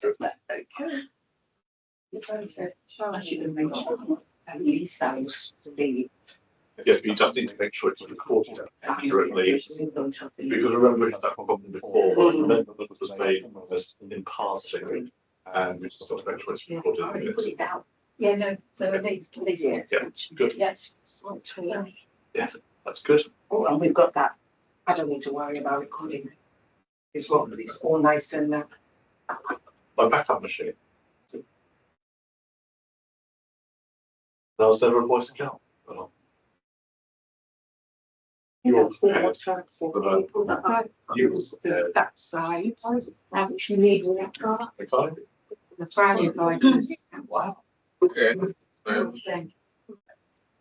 Okay. I should have made sure at least that was the. Yes, but you just need to make sure it's recorded accurately, because remember we had that problem before, where the amendment that was made was in passing, and we just got to make sure it's recorded in the minutes. Yeah, no, so at least. Yeah, good. Yes. Yeah, that's good. Oh, and we've got that. I don't need to worry about recording. It's all nice and My backup machine. Now, is there a voice account? Oh. You're prepared. You were that side. Actually, need okay. the Friday guidance. Wow. Okay.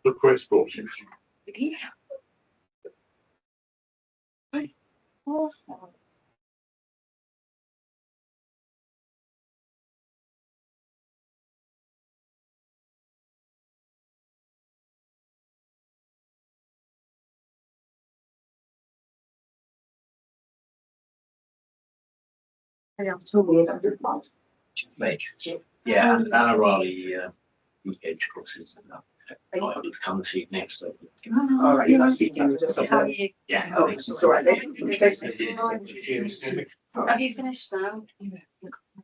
Look where it's brought you. Yeah. Yeah, Anna Raleigh, edge crosses and that. I would come and see it next week. All right, you must be doing this. Yeah. Oh, it's all right. Have you finished now?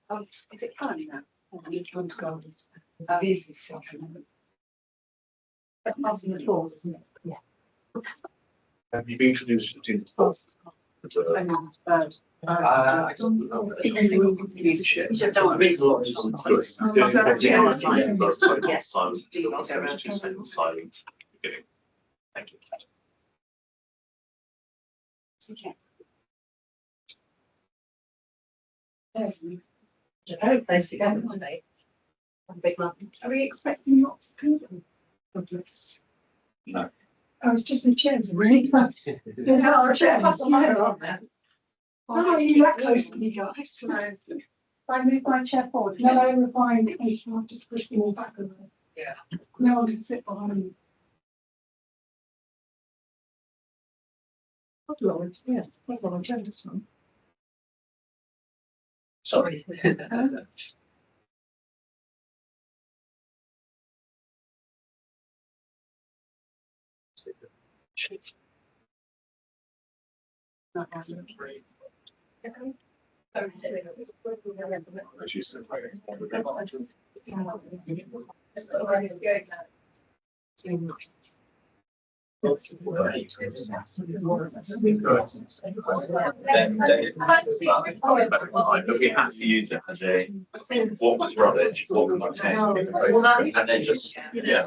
Oh, is it fun now? One's gone. This is so. That's passing the floor, isn't it? Yeah. Have you been introduced to the I know, it's bad. I don't know. You just don't read a lot. Silent. Two seconds silent. Beginning. Thank you. Okay. There's a very close together, aren't they? One big lump. Are we expecting lots of people? No. I was just in chairs, really close. There's a chair, aren't there? Oh, you that close to me, guys. No. If I move my chair forward, no, I will find it, I'll just push me all back a little. Yeah. No one can sit behind me. Oh, Lord, yes, quite a long agenda, son. Sorry. As you said, right. But we have to use it as a, what was rubbish, what was okay, and then just, yeah.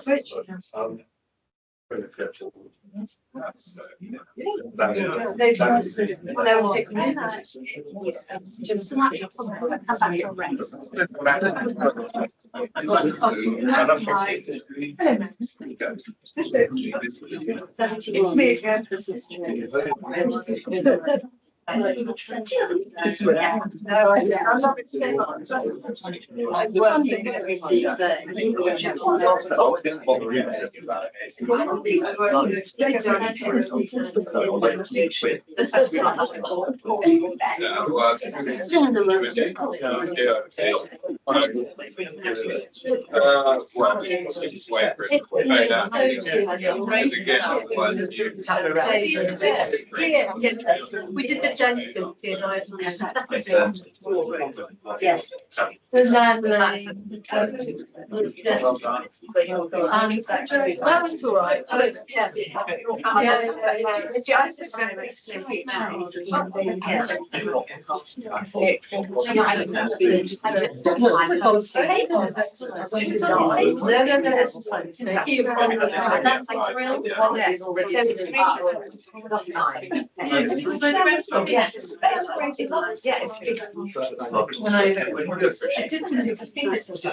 It's me again. I'm not I'm working every single day. We did the gentle, yes. The landline. That was all right. Yes. Yes. I didn't think it's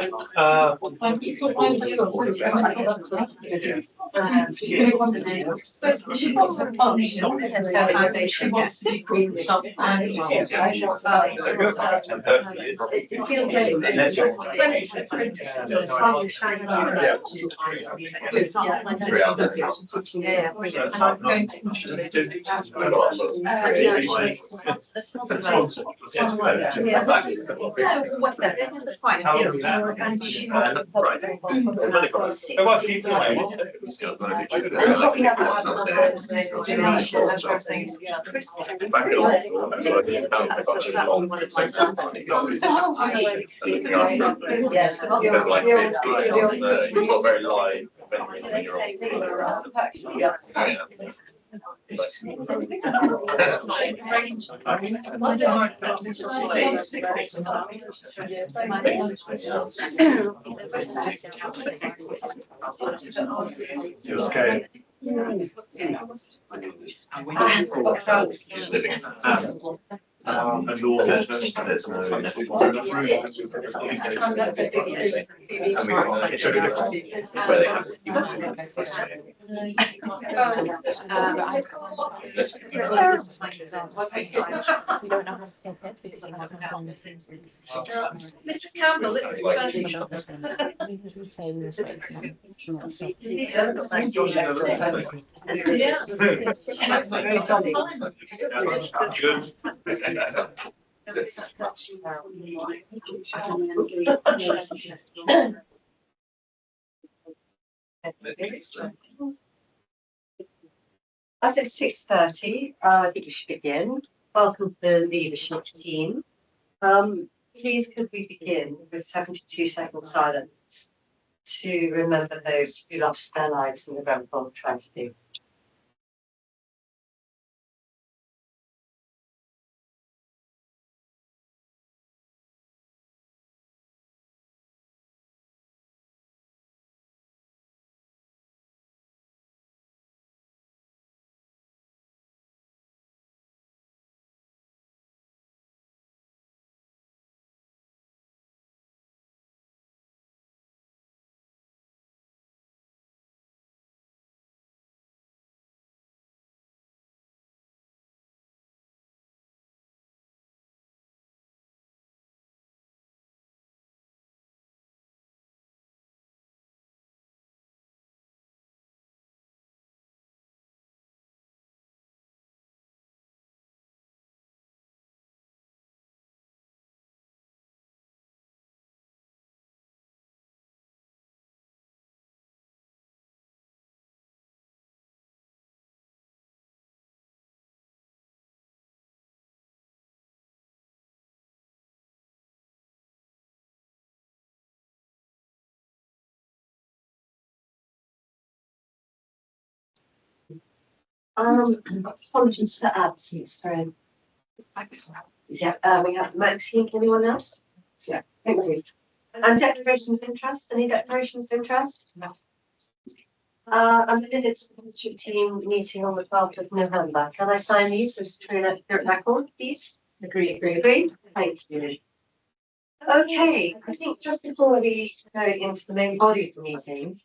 she wasn't on, she wants to be green. Unless you're. Yeah. I'm going to. Yes. You've got very live when you're on. Scale. And also, there's Mrs. Campbell, As it's 6:30, I think we should begin. Welcome to the leadership team. Please could we begin with 72-second silence to remember those who lost their lives in the Grenfell tragedy. Apologies for absence, Fran. Yeah, we have Maxine, anyone else? Yeah, thank you. And declaration of interest, any declarations of interest? No. And the minutes of the leadership team meeting on the 12th of November. Can I sign these as true and accurate record, please? Agree. Thank you. Okay, I think just before we go into the main body of the meeting,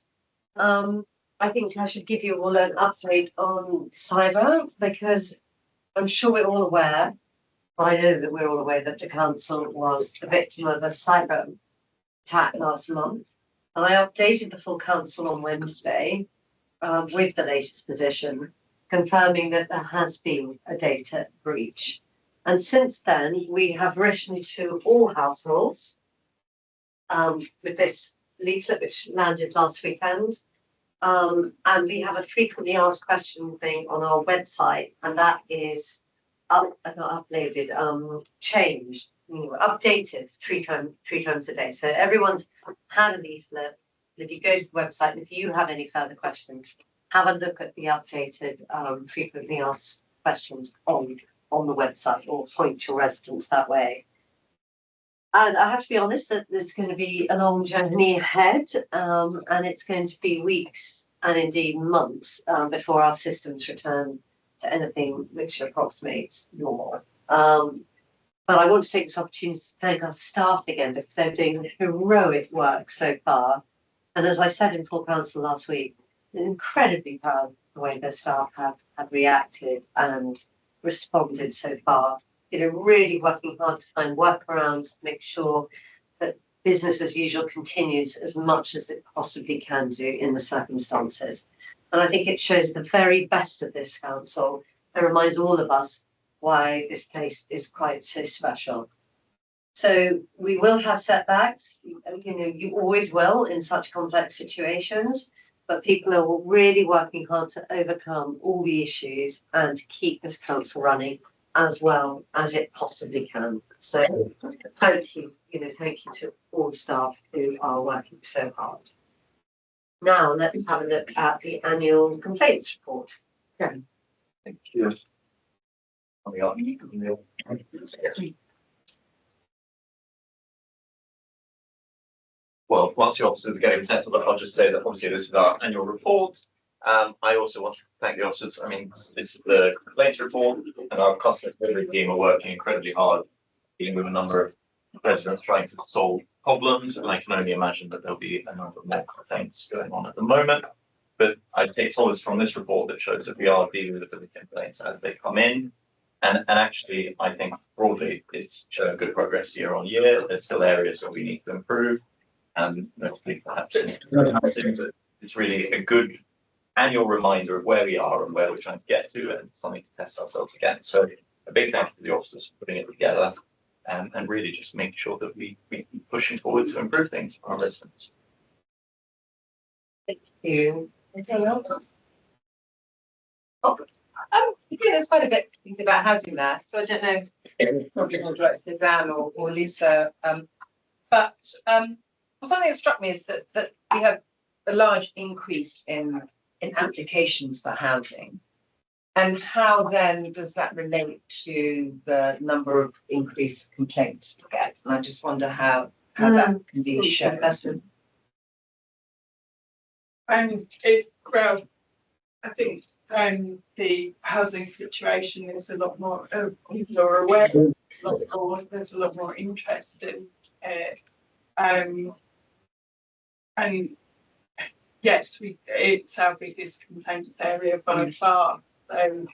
I think I should give you all an update on cyber because I'm sure we're all aware, I know that we're all aware that the council was the victim of a cyber attack last month. And I updated the full council on Wednesday with the latest position, confirming that there has been a data breach. And since then, we have written to all households with this leaflet which landed last weekend. And we have a frequently asked question thing on our website, and that is changed, updated three times a day. So everyone's had a leaflet. If you go to the website, and if you have any further questions, have a look at the updated frequently asked questions on the website or point your residents that way. And I have to be honest that there's going to be a long journey ahead, and it's going to be weeks and indeed months before our systems return to anything which approximates normal. But I want to take this opportunity to thank our staff again because they're doing heroic work so far. And as I said in full council last week, I'm incredibly proud of the way the staff have reacted and responded so far. Really working hard to find workarounds to make sure that business as usual continues as much as it possibly can do in the circumstances. And I think it shows the very best of this council and reminds all of us why this place is quite so special. So we will have setbacks, you know, you always will in such complex situations, but people are really working hard to overcome all the issues and keep this council running as well as it possibly can. So thank you, thank you to all staff who are working so hard. Now let's have a look at the annual complaints report. Thank you. Well, once the officers are getting settled, I'll just say that obviously this is our annual report. I also want to thank the officers. I mean, this is the complaints report, and our customer delivery team are working incredibly hard dealing with a number of residents trying to solve problems, and I can only imagine that there'll be a number of more complaints going on at the moment. But I take solace from this report that shows that we are dealing with the complaints as they come in. And actually, I think broadly it's showing good progress year on year. There's still areas where we need to improve, and notably perhaps in housing, but it's really a good annual reminder of where we are and where we're trying to get to, and something to test ourselves against. So a big thank you to the officers for putting it together, and really just making sure that we keep pushing forward to improve things for our residents. Thank you. Anything else? Yeah, there's quite a bit to think about housing there, so I don't know if Project Director Dan or Lisa, but something that struck me is that we have a large increase in applications for housing, and how then does that relate to the number of increased complaints we get? And I just wonder how that can be shown. Well, I think the housing situation is a lot more, people are aware, there's a lot more interest in it. And yes, it's our biggest complaint area by far. So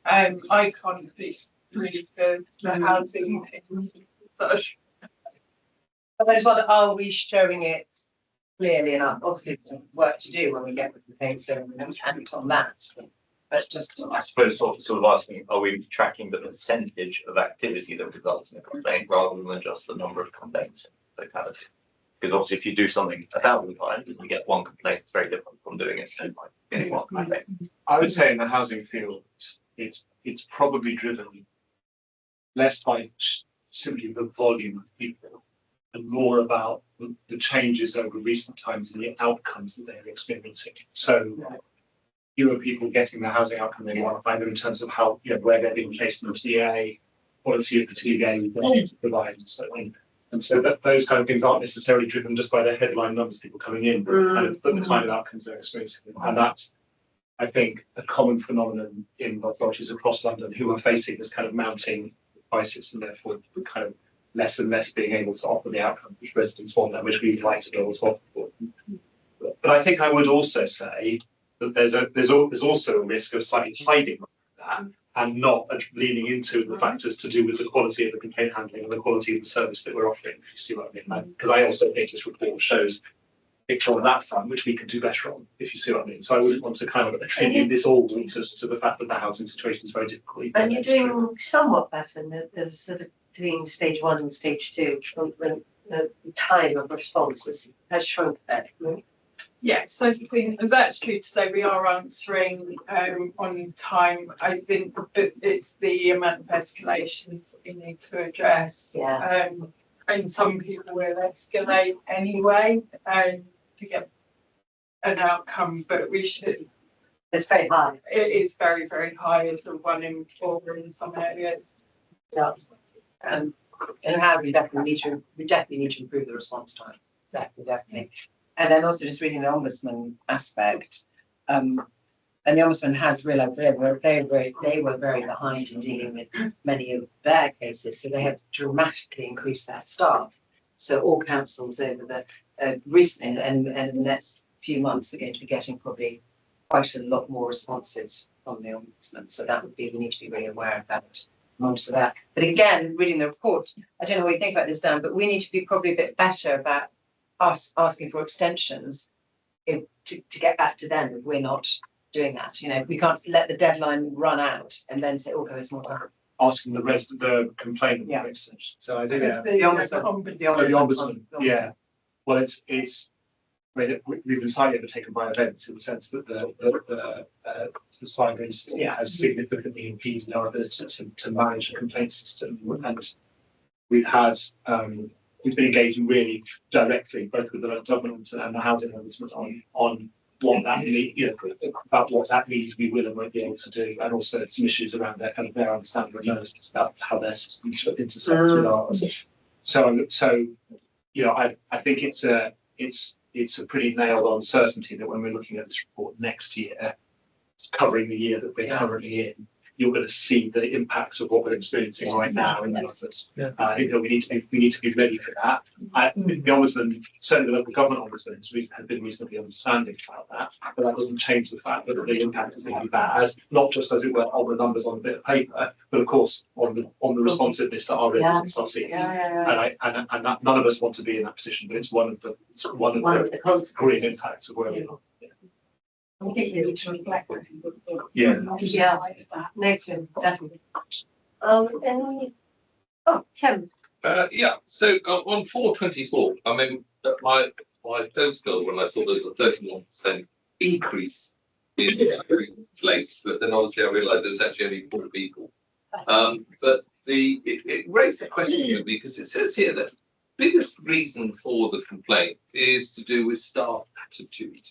I can't speak really for the housing thing, but I just wonder, are we showing it clearly enough? Obviously, there's work to do when we get the complaints, so we don't act on that. But just, I suppose sort of asking, are we tracking the percentage of activity that results in a complaint rather than just the number of complaints in totality? Because obviously if you do something 1,000 times and you get one complaint, it's very different from doing it by getting one complaint. I would say in the housing field, it's probably driven less by simply the volume of people and more about the changes over recent times and the outcomes that they're experiencing. So fewer people getting the housing outcome they want, either in terms of how, where they're being placed in the TA, quality of the TA they provide, and so on. And so that those kind of things aren't necessarily driven just by the headline numbers of people coming in, but the kind of outcomes they're experiencing. And that's, I think, a common phenomenon in authorities across London who are facing this kind of mounting crisis, and therefore kind of less and less being able to offer the outcome which residents want and which we'd like to be able to offer for them. But I think I would also say that there's also a risk of slightly hiding that and not leaning into the factors to do with the quality of the complaint handling and the quality of the service that we're offering, if you see what I mean. Because I also think this report shows a picture on that front, which we can do better on, if you see what I mean. So I wouldn't want to kind of attribute this all to the fact that the housing situation is very difficult. And you're doing somewhat better in the sort of between stage 1 and stage 2, when the time of response has shrunk a bit. yeah, so that's true to say we are answering on time. I think that it's the amount of escalations that we need to address. Yeah. And some people will escalate anyway to get an outcome, but we should. It's very high. It is very, very high. It's a 1 in 4 in some areas. Yeah. and how we definitely need to improve the response time. Definitely. And then also just reading the ombudsman aspect, and the ombudsman has realised they were very behind in dealing with many of their cases, so they have dramatically increased their staff. So all councils over the recently and the next few months are going to be getting probably quite a lot more responses from the ombudsman. So that would be, we need to be really aware of that monitor that. But again, reading the report, I don't know what you think about this, Dan, but we need to be probably a bit better about us asking for extensions to get back to them if we're not doing that. You know, we can't let the deadline run out and then say, oh, there's more time. Asking the complainant Yeah. for extension. So I think, yeah. The ombudsman. the Oh, the ombudsman. ombudsman, yeah. Well, I mean, we've been slightly overtaken by events in the sense that the cyber incident has significantly impeded our ability to manage a complaint system. And we've had, we've been engaging really directly, both with the government and the housing ombudsman on what that means, you know, about what that means we will and won't be able to do, and also some issues around their kind of their understanding of nervousness about how their system intersects with ours. So, you know, I think it's a pretty nailed on certainty that when we're looking at this report next year, covering the year that we're currently in, you're going to see the impacts of what we're experiencing right now in the office. I think that we need to be ready for that. The ombudsman, certainly the local government ombudsman, has been reasonably understanding about that, but that doesn't change the fact that the impact is going to be bad, not just as it were on the numbers on a bit of paper, but of course on the responsiveness that our residents are seeing. And that none of us want to be in that position, but it's one of the green impacts of where we are. I think we need to reflect. Yeah. Yeah, next year, definitely. Kevin. Yeah, so on 424, I mean, my first goal when I saw there was a 31% increase in place, but then obviously I realised there was actually only 4 people. But it raised a question with me because it says here that the biggest reason for the complaint is to do with staff attitude.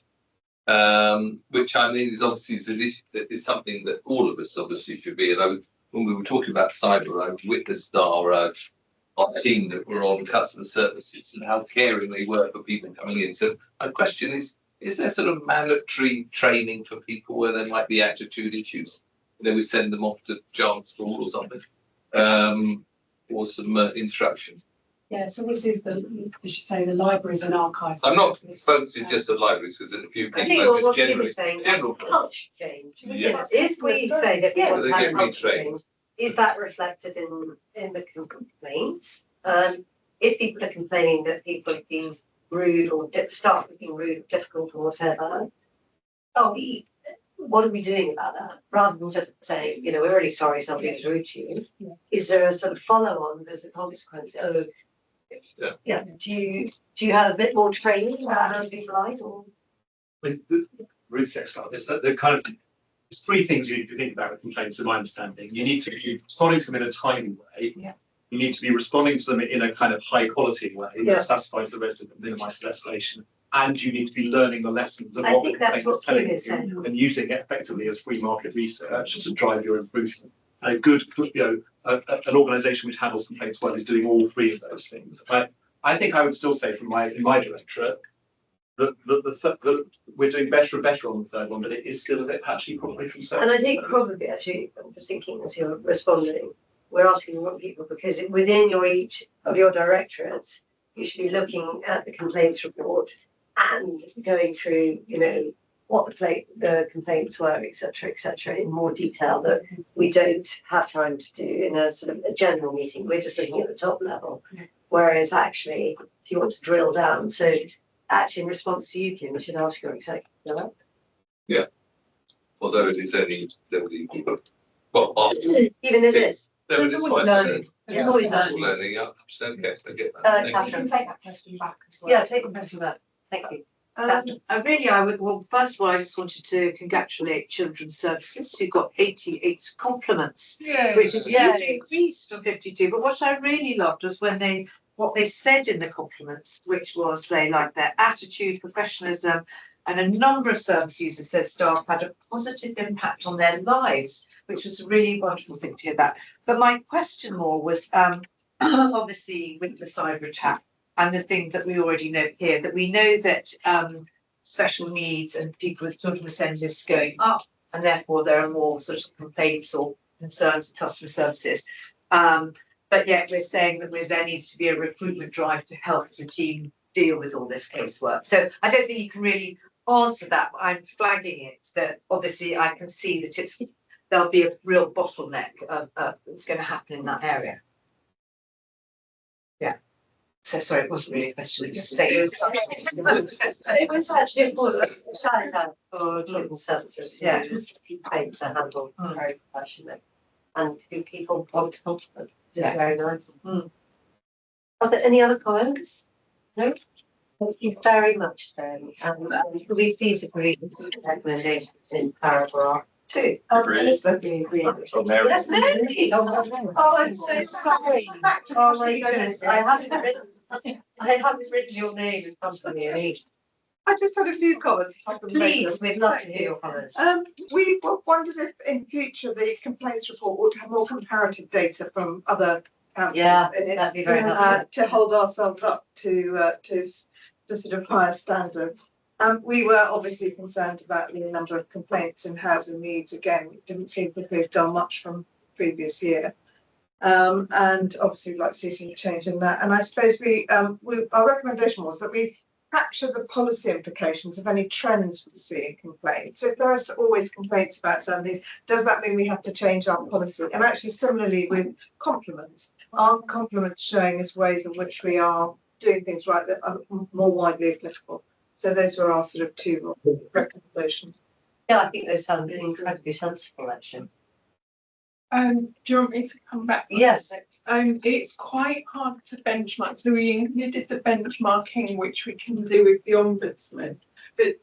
Which I mean is obviously is something that all of us obviously should be. And when we were talking about cyber, I witnessed our team that were on customer services and how caring they were for people coming in. So my question is there sort of mandatory training for people where there might be attitude issues? And then we send them off to Jarm School or something, or some instruction. Yeah, so this is as you say, the libraries and archives. I'm not focusing just on libraries because a few I people think are what just Kim generally is saying, general. culture change. Yes. If we say that we want to They have get culture retrained. change, is that reflected in the complaints? If people are complaining that people are being rude or staff are being rude, difficult or whatever, what are we doing about that? Rather than just saying, you know, we're really sorry somebody was rude to you. Yeah. Is there a sort of follow on as a consequence? Yeah. Do you have a bit more training about how to be polite or? With Ruth's expert, the kind of there's 3 things you need to think about with complaints, in my understanding. You need to be responding to them in a timely way. Yeah. You need to be responding to them in a kind of high quality way Yeah. that satisfies the resident and minimises escalation. And you need to be learning the lessons of I what the think that's complaint is what Kim telling is saying. you and using it effectively as free market research to drive your improvement. And a good, you know, an organisation which handles complaints well is doing all 3 of those things. I think I would still say from in my directorate that we're doing better and better on the 3rd one, but it is still a bit patchy probably from And I think probably actually, I'm just thinking as you're responding, we're asking the wrong people because within each of your directorates, you should be looking at the complaints report and going through, you know, what the complaints were, et cetera, in more detail that we don't have time to do in a sort of a general meeting. We're just looking at the top level. Whereas actually, if you want to drill down, so actually in response to you, Kim, you should ask your executive director. Although it is only well, Even as is. there There's is always quite learning. There's Yeah. always learning. learning. Yeah, okay, I get that. Uh, Thank You you. can take that question back as well. Yeah, take the question back. Thank you. I would, well, first of all, I just wanted to congratulate Children's Services who got 88 compliments, which is a huge increase from 52. But what I really loved was what they said in the compliments, which was they liked their attitude, professionalism, and a number of service users said staff had a positive impact on their lives, which was a really wonderful thing to hear that. But my question more was obviously with the cyber attack, and the thing that we already know here, that we know that special needs and people with children with SEND is going up, and therefore there are more sort of complaints or concerns with customer services. But yet we're saying that there needs to be a recruitment drive to help the team deal with all this casework. So I don't think you can really answer that, but I'm flagging it that obviously I can see that it's there'll be a real bottleneck that's going to happen in that area. Yeah. So sorry, it wasn't really a question. It was a statement. It was actually important to shout out for children's services, Yeah. complaints are handled very professionally. And who people want to compliment, Yeah. very nice. Mm. Are there any other comments? No? Thank you very much then, we please agree with the recommendation in paragraph 2. Agree. Elizabeth, we agree. Oh, Mary. Yes, Mary. Oh, I'm so sorry. Oh my goodness, I haven't written your name in front of me. I just had a few comments. if I can make Please, them. we'd love to hear your comments. We wondered if in future the complaints report would have more comparative data from other councils Yeah, in it. that'd be very helpful. To hold ourselves up to sort of higher standards. We were obviously concerned about the number of complaints and housing needs. Again, it didn't seem to have done much from previous year. And obviously we'd like to see some change in that. And I suppose our recommendation was that we capture the policy implications of any trends we see in complaints. If there are always complaints about something, does that mean we have to change our policy? And actually similarly with compliments, are compliments showing us ways in which we are doing things right that are more widely applicable? So those were our sort of 2 recommendations. Yeah, I think those sound incredibly sensible, actually. Do you want me to come back? Yes. It's quite hard to benchmark. So we included the benchmarking, which we can do with the ombudsman, but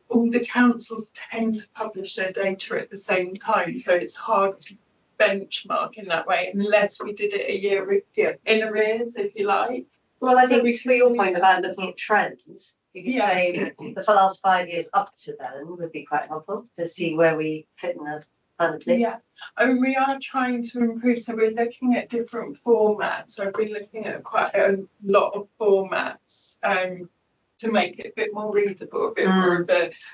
all the councils tend to publish their data at the same time. So it's hard to benchmark in that way, unless we did it a year in arrears, if you like. Well, I think to your point about looking at trends, you could say the last 5 years up to then would be quite helpful to see where we fit in the planet. Yeah, and we are trying to improve. So we're looking at different formats. So I've been looking at quite a lot of formats to make it a bit more readable, a bit more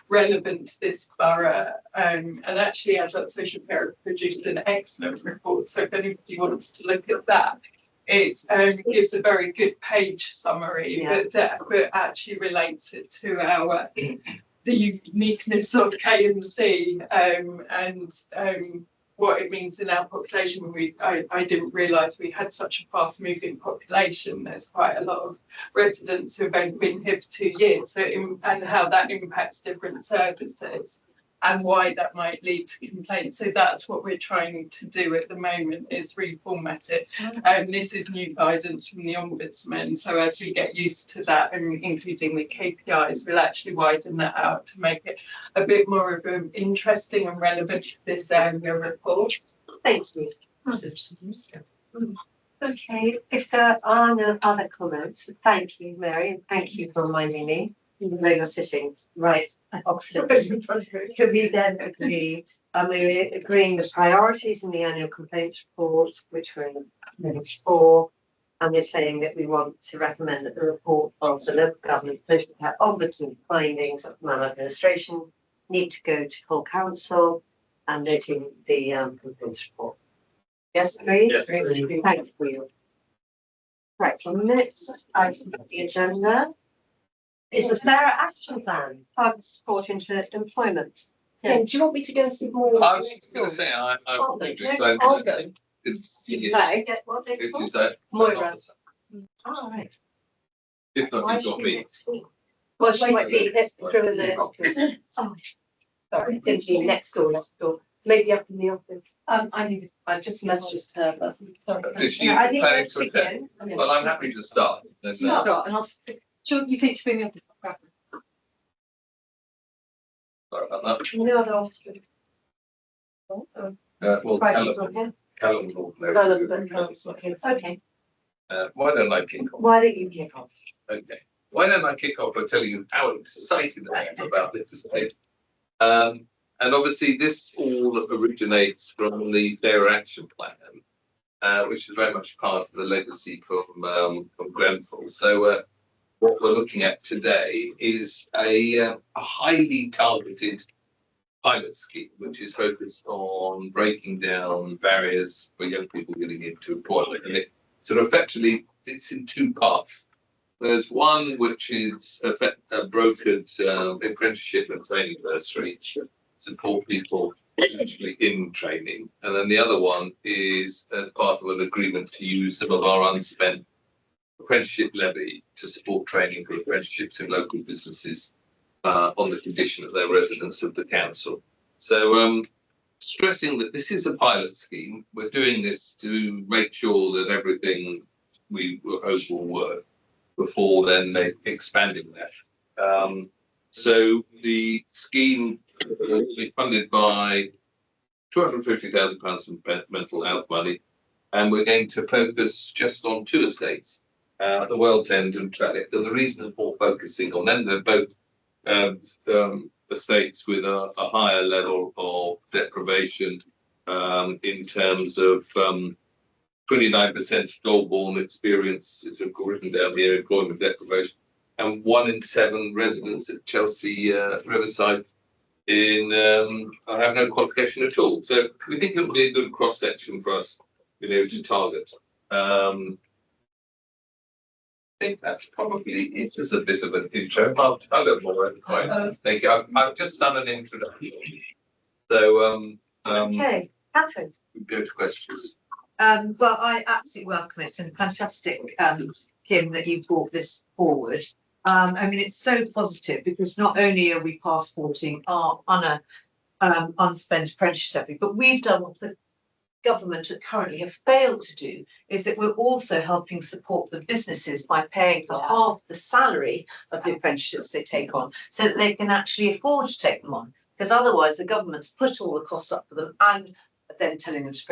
relevant to this borough. And actually, Adult Social Care produced an excellent report. So if anybody wants to look at that, it gives a very good page summary, but actually relates it to the uniqueness of KMC and what it means in our population. I didn't realise we had such a fast moving population. There's quite a lot of residents who've only been here for 2 years, and how that impacts different services and why that might lead to complaints. So that's what we're trying to do at the moment, is reformat it. This is new guidance from the Ombudsman. So as we get used to that, and including the KPIs, we'll actually widen that out to make it a bit more of an interesting and relevant to this area report. Thank you. Okay, if there are no other comments, thank you, Mary, and thank you for reminding me, even though you're sitting right opposite. Can we then agree, we're agreeing the priorities in the annual complaints report, which were in minutes 4, and we're saying that we want to recommend that the report of the local government social care ombudsman findings of maladministration need to go to full council, and noting the complaints report. Yes, agreed? Yes. Thank you. Right, the next item of the agenda is the Fairer Action Plan, target support into employment. Kim, do you want me to go and see more? I was going to say, I'm I'll go. excited. I'll go. It's, No, get what next it's one? just that. Moira. All right. If not, you've got me. Well, she might be through in the office. Oh, sorry, didn't mean next door, maybe up in the office. I just messaged her, but sorry. Is she I didn't planning want to to attend? begin. Well, I'm happy to start. Then, Start, and I'll, you think she'll be in the office? sorry about that. No other office. Well, Callum will all know. Okay, Why don't I kick off? why don't you kick off? Okay. Why don't I kick off by telling you how excited I am about this today? And obviously this all originates from the Fairer Action Plan, which is very much part of the legacy from Grenfell. So what we're looking at today is a highly targeted pilot scheme, which is focused on breaking down barriers for young people getting into employment. And it sort of effectively, it's in 2 parts. There's one which is a brokered apprenticeship and training bursary to support people actually in training. And then the other one is part of an agreement to use some of our unspent apprenticeship levy to support training for apprenticeships in local businesses on the condition that they're residents of the council. So stressing that this is a pilot scheme, we're doing this to make sure that everything we hope will work before then expanding that. So the scheme will be funded by £250,000 from mental health money, and we're going to focus just on 2 estates, the World's End and Trellick. And the reason for focusing on them, they're both estates with a higher level of deprivation in terms of 29% Goldborn experience, it's written down here, employment deprivation, and 1 in 7 residents at Chelsea Riverside I have no qualification at all. So we think it will be a good cross section for us, to target. I think that's probably it as a bit of an intro. I'll go more over time. Thank you. I've just done an introduction. So Okay, Catherine. we go to questions. Well, I absolutely welcome it, and fantastic, Kim, that you brought this forward. I mean, it's so positive because not only are we passporting our unspent apprenticeship levy, but we've done what the government currently have failed to do, is that we're also helping support the businesses by paying for half the salary of the apprenticeships they take on, so that they can actually afford to take them on. Because otherwise, the government's put all the costs up for them and then telling them to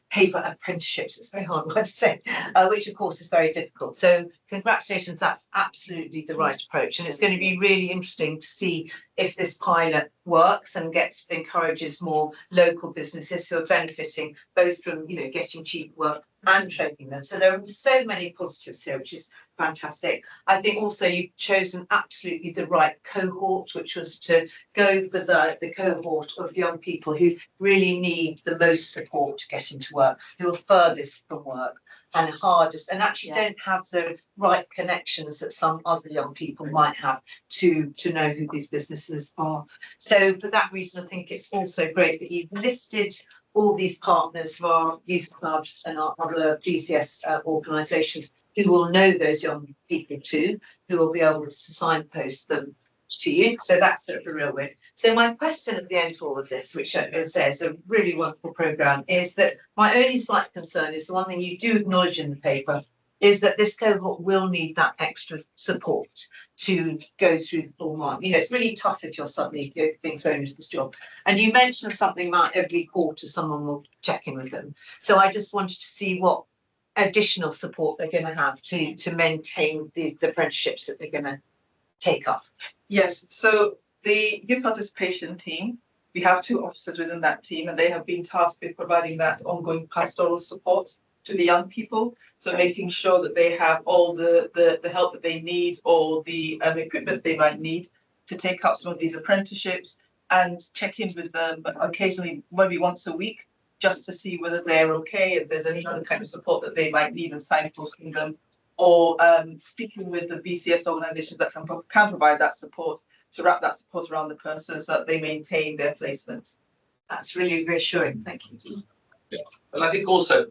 pay for apprenticeships. It's a very hard word to say, which of course is very difficult. So congratulations, that's absolutely the right approach. And it's going to be really interesting to see if this pilot works and encourages more local businesses who are benefiting both from, getting cheap work and training them. So there are so many positives here, which is fantastic. I think also you've chosen absolutely the right cohort, which was to go for the cohort of young people who really need the most support to get into work, who are furthest from work and hardest, and actually don't have the right connections that some other young people might have to know who these businesses are. So for that reason, I think it's also great that you've listed all these partners for our youth clubs and our other BCS organisations who will know those young people too, who will be able to signpost them to you. So that's sort of a real win. So my question at the end of all of this, which says a really wonderful programme, is that my only slight concern is the one thing you do acknowledge in the paper, is that this cohort will need that extra support to go through the full mark. It's really tough if you're suddenly being thrown into this job. And you mentioned something about every quarter someone will check in with them. So I just wanted to see what additional support they're going to have to maintain the apprenticeships that they're going to take up. Yes, so the youth participation team, we have 2 officers within that team, and they have been tasked with providing that ongoing pastoral support to the young people. So making sure that they have all the help that they need, or the equipment they might need to take up some of these apprenticeships, and check in with them occasionally, maybe once a week, just to see whether they're okay, if there's any other kind of support that they might need, and signposting them, or speaking with the BCS organisations that can provide that support, to wrap that support around the person so that they maintain their placement. That's really reassuring. Thank you. Yeah, and I think also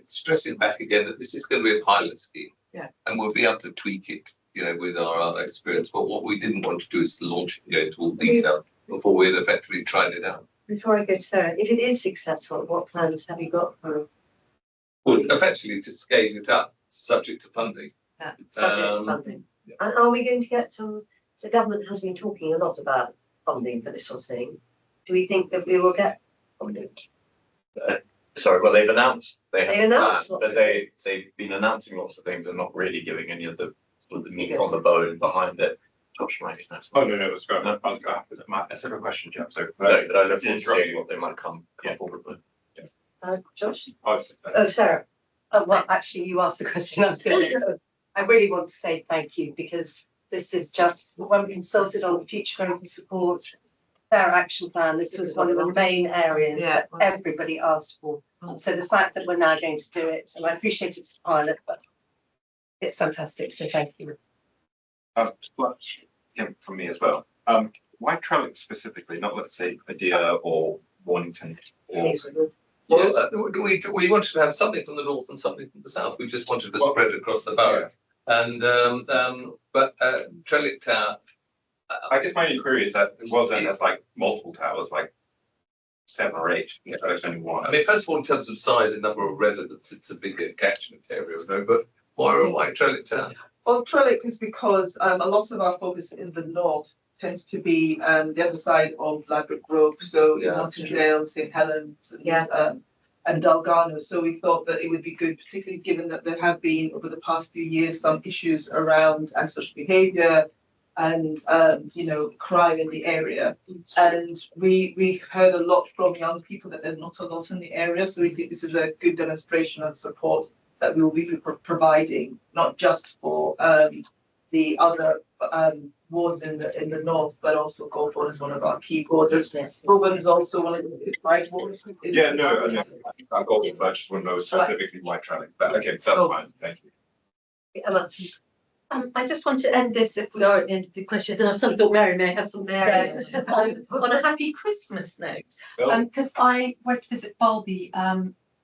stressing back again that this is going to be a pilot scheme. Yeah. And we'll be able to tweak it, with our other experience. But what we didn't want to do is to launch it, into all detail before we had effectively tried it out. Before I go to Sarah, if it is successful, what plans have you got for Well, effectively to scale it up, subject to funding. subject to funding? And are we going to get the government has been talking a lot about funding for this sort of thing. Do we think that we will get funding? Sorry, well, they've announced They've announced lots but of they've been announcing lots of things and not really giving any of the sort of the meat on the bone behind it. Josh might know. Oh, no, that's great. I was going to have a separate question, Jeff. So, No, but I look forward to seeing what they might come forward with. Josh? oh, Sarah. Oh, well, actually, you asked the question. I really want to say thank you, because this is just, when we consulted on the future growth and support, their action plan, this was one of the main areas that everybody asked for. So the fact that we're now going to do it, and I appreciate it's a pilot, but it's fantastic. So thank you. from me as well. why Trellick specifically, not let's say Adia or Mornington or. Well, we wanted to have something from the north and something from the south. We just wanted to spread across the borough. And but Trellick Tower. I guess my only query is that Wellsend has like multiple towers, like 7 or 8. There's only one. I mean, first of all, in terms of size and number of residents, it's a bigger catchment area, no. But why Trellick Tower? Well, Trellick is because a lot of our focus in the north tends to be the other side of Ladbroke Grove, so Yeah, Martindale, St Helens, and Dalgarno. So we thought that it would be good, particularly given that there have been over the past few years some issues around antisocial behaviour and crime in the area. And we've heard a lot from young people that there's not a lot in the area. So we think this is a good demonstration of support that we will be providing, not just for the other wards in the north, but also Goulburn is one of our key wards. Goulburn is also one of the 5 wards. Yeah, no, I got it, but I just want to know specifically why Trellick. But okay, so that's fine. Thank you. Emma. I just want to end this, if we are at the end of the questions, and I suddenly thought Mary may have something to say, on a happy Christmas note. Because I went to visit Bulby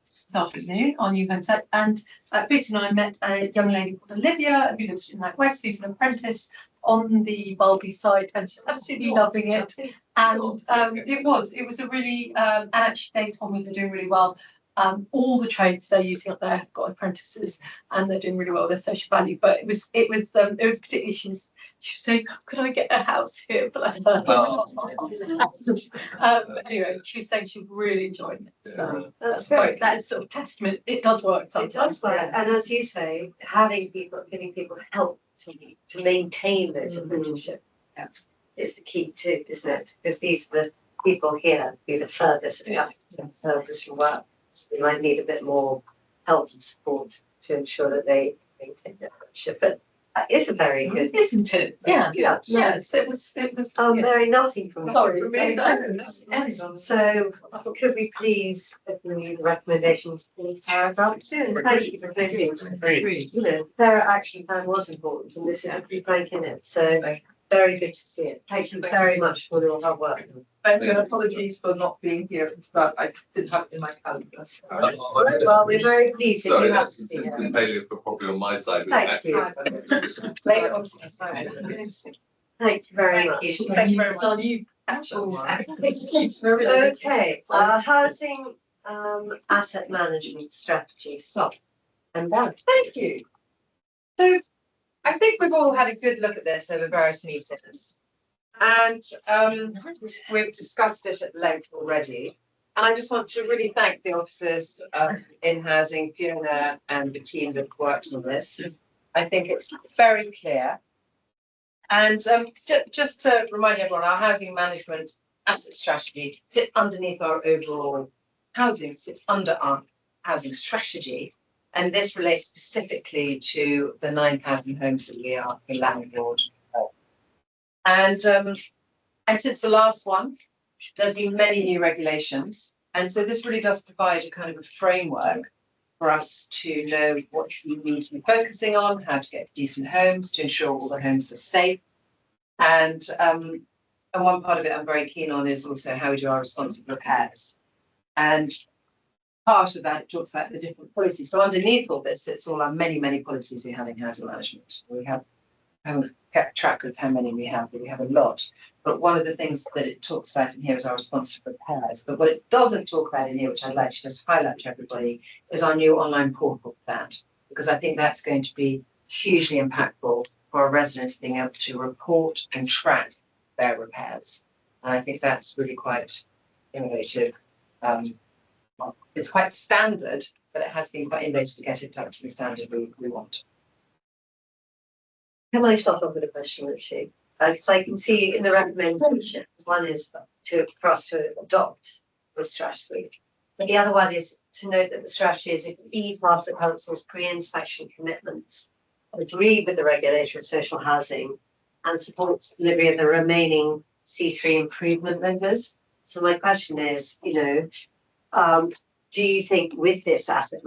this afternoon on New Home Set, and Bruce and I met a young lady called Olivia who lives in Night West, who's an apprentice on the Bulby site, and she's absolutely loving it. And it was a really, and actually they told me they're doing really well. All the trades they're using up there have got apprentices, and they're doing really well with their social value. But it was particularly she was saying, could I get a house here? Bless her. Anyway, she was saying she was really enjoying it. So That's great. That is sort of testament. It does work sometimes. It does work, and as you say, giving people help to maintain those apprenticeship, is the key too, isn't it? Because these are the people here who are the furthest from work. So they might need a bit more help and support to ensure that they maintain their apprenticeship. But that is a very good, isn't it? Yeah. Yes, it was. Very nothing from. Sorry. So could we please agree the recommendations in paragraph 2? And thank you for placing. Their action plan was important, and this is a big break in it. So very good to see it. Thank you very much for your hard work. Thank you, and apologies for not being here at the start. I didn't have it in my calendar. Well, we're very pleased that Sorry, you have that's to be been here. failure for probably on my side. Thank you. Thank you very much. Thank you very much. Excuse me. Okay, housing asset management strategy. So, and done. Thank you. So I think we've all had a good look at this over various meetings. And we've discussed it at length already. And I just want to really thank the officers in housing, Fiona and the team that worked on this. I think it's very clear. And just to remind everyone, our housing management asset strategy sits underneath our overall housing, sits under our housing strategy. And this relates specifically to the 9,000 homes that we are the landlord of. And since the last one, there's been many new regulations. And so this really does provide a kind of a framework for us to know what we need to be focusing on, how to get decent homes, to ensure all the homes are safe. And one part of it I'm very keen on is also how we do our responsive repairs. And part of that, it talks about the different policies. So underneath all this, it's all our many, many policies we have in housing management. We haven't kept track of how many we have, but we have a lot. But one of the things that it talks about in here is our responsive repairs. But what it doesn't talk about in here, which I'd like to just highlight to everybody, is our new online portal for that. Because I think that's going to be hugely impactful for our residents being able to report and track their repairs. And I think that's really quite innovative. It's quite standard, but it has been quite innovative to get it up to the standard we want. Can I start off with a question, actually? Because I can see in the recommendations, one is for us to adopt the strategy. But the other one is to note that the strategy is a key part of the council's pre-inspection commitments, agree with the regulator of social housing, and supports delivery of the remaining C3 improvement measures. So my question is, do you think with this asset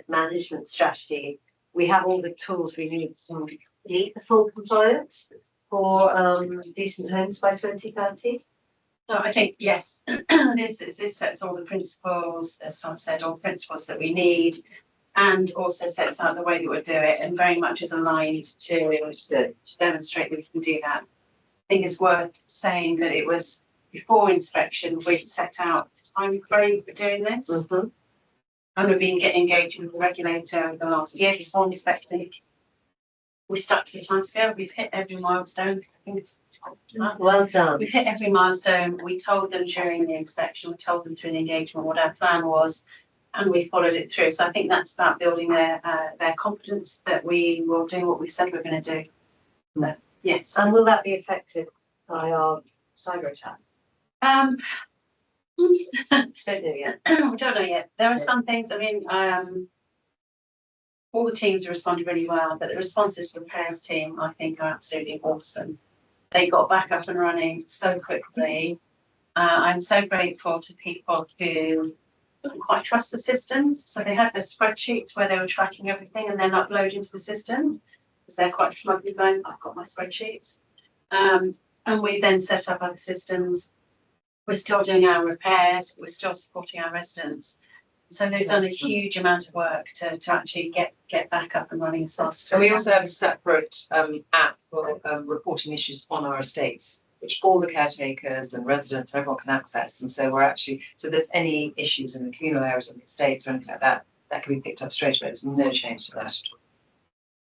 management strategy, we have all the tools we need to complete the full compliance for decent homes by 2030? So I think, yes, this sets all the principles, as Sam said, all the principles that we need, and also sets out the way that we'll do it, and very much is aligned to demonstrate that we can do that. I think it's worth saying that it was before inspection, we set out a time frame for doing this. Mm-hmm. And we've been getting engaged with the regulator over the last year before inspection. We stuck to the timescale. We've hit every milestone. I think it's Well done. We've hit every milestone. We told them during the inspection, we told them through the engagement what our plan was, and we followed it through. So I think that's about building their confidence that we will do what we said we're going to do. But, yes. And will that be affected by our cyber attack? Don't know yet. We don't know yet. There are some things, I mean, all the teams responded really well, but the responses from the repairs team, I think, are absolutely awesome. They got back up and running so quickly. I'm so grateful to people who don't quite trust the systems. So they had their spreadsheets where they were tracking everything and then uploading to the system, because they're quite smugly going, I've got my spreadsheets. And we then set up other systems. We're still doing our repairs, we're still supporting our residents. So they've done a huge amount of work to actually get back up and running as fast as And we also have a separate app for reporting issues on our estates, which all the caretakers and residents, everyone can access. And so we're actually, so if there's any issues in the communal areas of the estates or anything like that, that can be picked up straight away. There's no change to that at all.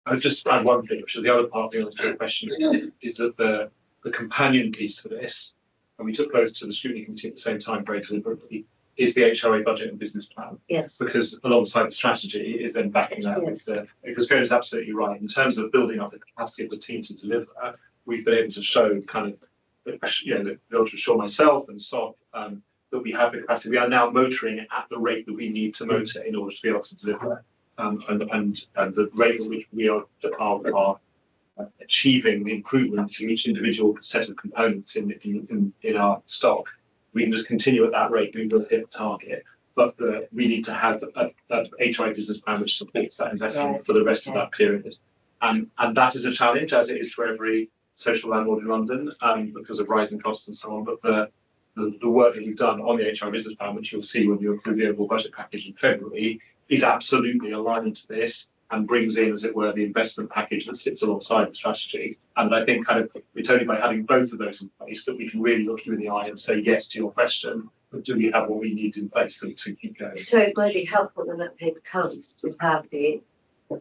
I'll just add one thing, which is the other part of the answer to your question, is that the companion piece for this, and we took those to the scrutiny committee at the same time very deliberately, is the HRA budget and business plan. Yes. Because alongside the strategy is then backing that with the, because Fiona's absolutely right, in terms of building up the capacity of the team to deliver, we've been able to show kind of, you know, be able to assure myself and SOF that we have the capacity. We are now motoring at the rate that we need to motor in order to be able to deliver. And the rate at which we are achieving the improvements in each individual set of components in our stock, we can just continue at that rate. We will hit the target, but we need to have a HRA business plan which supports that investment for the rest of that period. And that is a challenge, as it is for every social landlord in London, because of rising costs and so on. But the work that we've done on the HRA business plan, which you'll see when you approve the overall budget package in February, is absolutely aligned to this and brings in, as it were, the investment package that sits alongside the strategy. And I think kind of it's only by having both of those in place that we can really look you in the eye and say yes to your question, but do we have what we need in place to keep going? So it might be helpful when that paper comes to have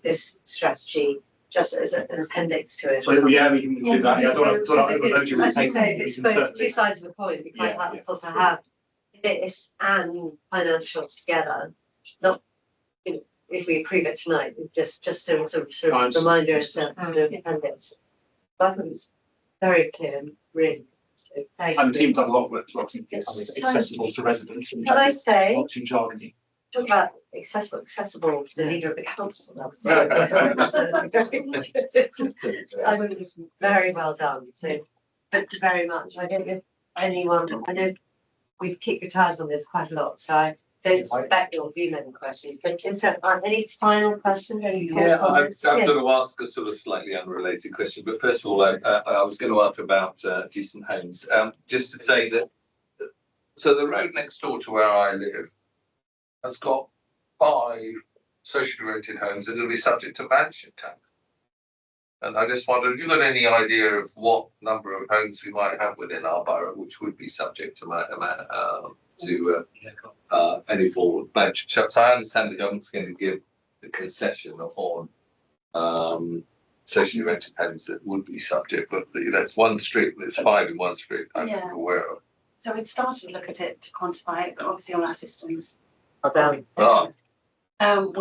this strategy just as an appendix to it. So yeah, we can do that. Yeah, I don't As you say, it's both two sides of the coin. It'd be quite helpful to have this and financials together. Not, you know, if we approve it tonight, just a sort of reminder as to the appendix. But I think it's very clear and really good. So thank you. And the team's done a lot of work to make it accessible to residents. Can I say, not too jargony. talk about accessible to the leader of the council. I think it's very well done. So thank you very much. I don't know if anyone, I know we've kicked the tires on this quite a lot, so I don't suspect there will be many questions. But is there any final questions? Any Yeah, comments on I'm this? going to ask a sort of slightly unrelated question, but first of all, I was going to ask about decent homes. Just to say that, so the road next door to where I live has got 5 socially rented homes that will be subject to management tax. And I just wondered, have you got any idea of what number of homes we might have within our borough which would be subject to any form of management tax? So I understand the government's going to give the concession on socially rented homes that would be subject, but you know, it's one street, there's 5 in one street I'm not aware of. So we'd started to look at it to quantify it, but obviously all our systems. We